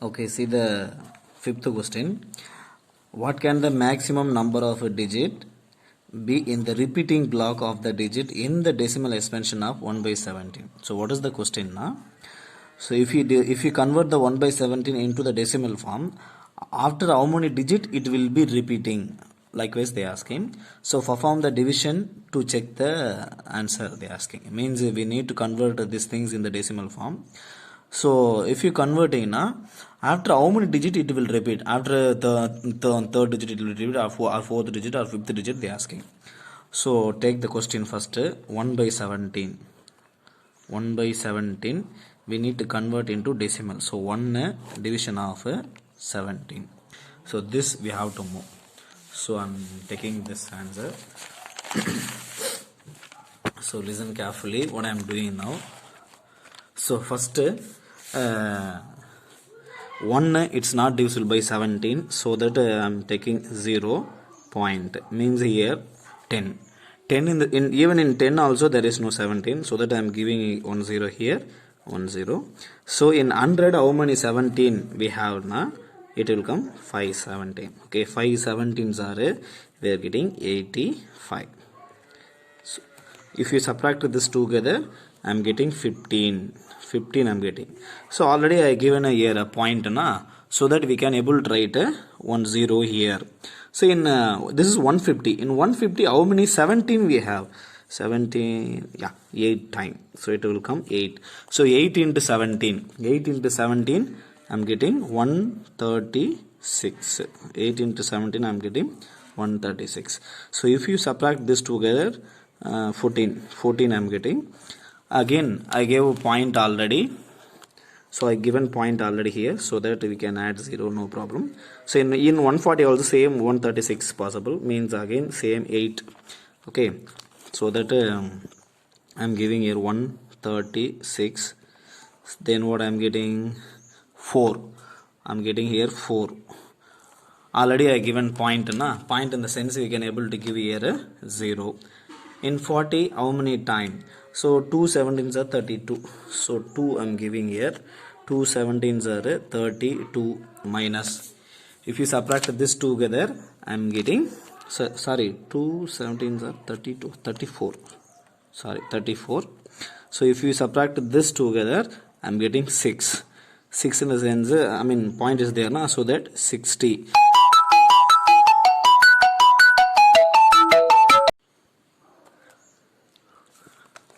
Okay, see the fifth question. What can the maximum number of a digit be in the repeating block of the digit in the decimal expansion of 1 by 17? So what is the question now? So if you convert the 1 by 17 into the decimal form, after how many digit it will be repeating? Likewise they asking. So perform the division to check the answer they asking. It means we need to convert these things in the decimal form. So if you converting now, after how many digit it will repeat? After the third digit it will repeat, or fourth digit or fifth digit they asking. So take the question first. 1 by 17. 1 by 17 we need to convert into decimal. So 1 division of 17. So this we have to move. So I'm taking this answer. So listen carefully what I'm doing now. So first 1 it's not divisible by 17, so that I'm taking 0 point, means here 10. 10 even in 10 also there is no 17, so that I'm giving 1 0 here, 1 0. So in 100 how many 17 we have now? It will come 5 17. Okay, 5 17s are we are getting 85. So if you subtract this together, I'm getting 15 I'm getting. So already I given here a point na, so that we can able to write 1 0 here. So in this is 150. In 150 how many 17 we have? 17, yeah, 8 times. So it will come 8. So 8 into 17. 8 into 17 I'm getting 136. 8 into 17 I'm getting 136. So if you subtract this together, 14 I'm getting. Again I gave a point already, so I given point already here, so that we can add 0, no problem. So in 140 also same 136 possible, means again same 8. Okay, so that I'm giving here 136. Then what I'm getting? 4. I'm getting here 4. Already I given point na, point in the sense we can able to give here a 0. In 40 how many time? So 2 17s are 32. So 2 I'm giving here. 2 17s are 32 minus. If you subtract this together, I'm getting, sorry, 2 17s are 32, 34. Sorry, 34. So if you subtract this together, I'm getting 6. 6 in the sense, I mean point is there na, so that 60.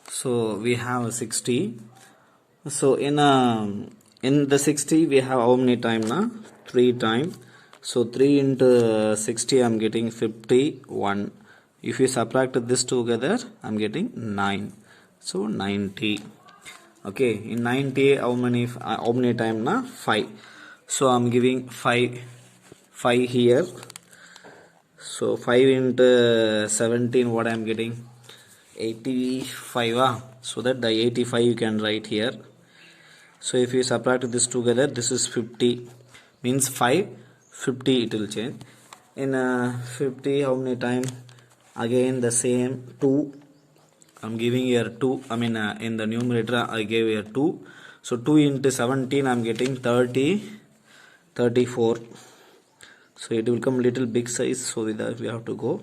So we have 60. So in the 60 we have how many time now? 3 time. So 3 into 60 I'm getting 51. If you subtract this together, I'm getting 9. So 90. Okay, in 90 how many time now? 5. So I'm giving 5 here. So 5 into 17 what I'm getting? 85. So that the 85 you can write here. So if you subtract this together, this is 50, means 5 50 it will change. In 50 how many time? Again the same 2. I'm giving here 2, I mean in the numerator I gave here 2. So 2 into 17 I'm getting 34. So it will come little big size, so with that we have to go.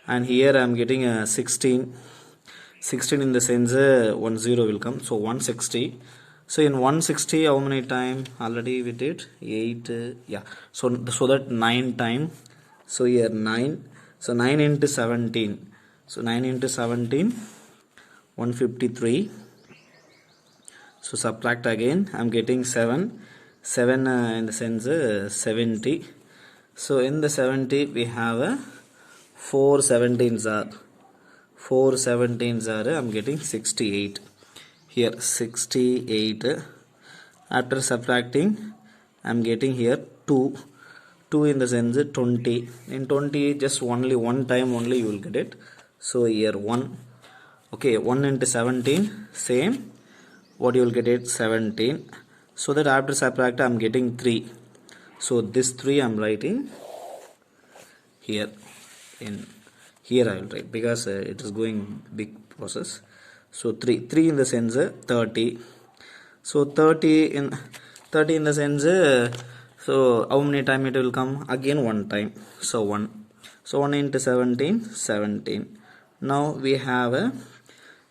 And here I'm getting 16 in the sense 1 0 will come, so 160. So in 160 how many time? Already we did 8, yeah, so that 9 time. So here 9. So 9 into 17. So 9 into 17, 153. So subtract again, I'm getting 7 in the sense 70. So in the 70 we have 4 17s are. 4 17s are, I'm getting 68. Here 68. After subtracting, I'm getting here 2. 2 in the sense 20. In 20 just only one time only you will get it. So here 1. Okay, 1 into 17 same. What you will get it? 17. So that after subtract I'm getting 3. So this 3 I'm writing here. In here I will write, because it is going big process. So 3 in the sense 30. So 30 in 30 in the sense, so how many time it will come? Again one time. So 1. So 1 into 17, 17. Now we have a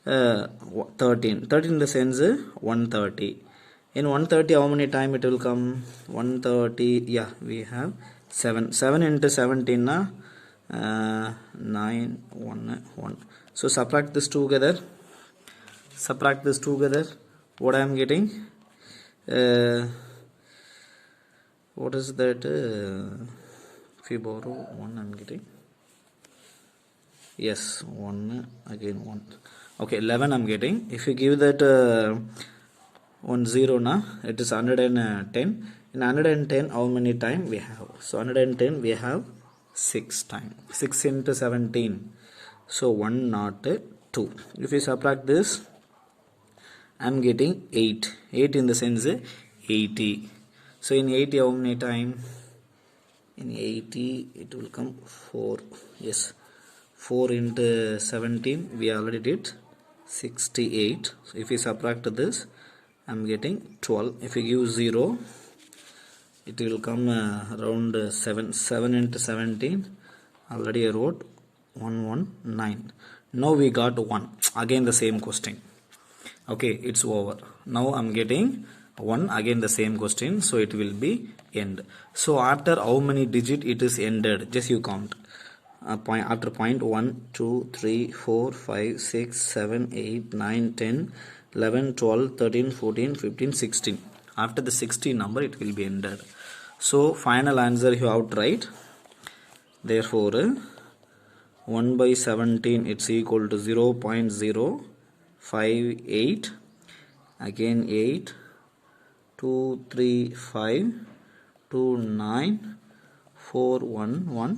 13. 13 in the sense 130. In 130 how many time it will come? 130, yeah, we have 7. 7 into 17 na 9, 1, 1. So subtract this together. Subtract this together. What I am getting? What is that? If you borrow 1, I am getting. Yes, 1 again 1. Okay, 11 I am getting. If you give that 1 0 na, it is 110. In 110 how many time we have? So 110 we have 6 time. 6 into 17. So 1 not 2. If you subtract this, I am getting 8. 8 in the sense 80. So in 80 how many time? In 80 it will come 4. Yes, 4 into 17 we already did 68. So if we subtract this, I am getting 12. If you give 0, it will come around 7. 7 into 17 already I wrote 119. Now we got 1. Again the same question. Okay, it's over. Now I'm getting 1, again the same question, so it will be end. So after how many digit it is ended, just you count. After point 1, 2, 3, 4, 5, 6, 7, 8, 9, 10, 11, 12, 13, 14, 15, 16. After the 16 number it will be ended. So final answer you have to write. Therefore 1 by 17 it's equal to 0.058. Again 8, 2, 3, 5, 2, 9, 4, 1, 1,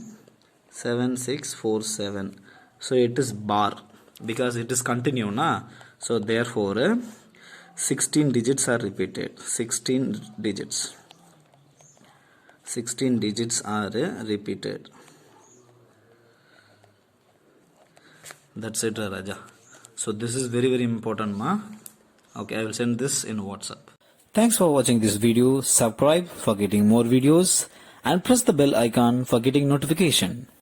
7, 6, 4, 7. So it is bar because it is continue na. So therefore 16 digits are repeated. 16 digits. 16 digits are repeated. That's it, Raja. So this is very very important, ma. Okay, I will send this in WhatsApp. Thanks for watching this video. Subscribe for getting more videos and press the bell icon for getting notification.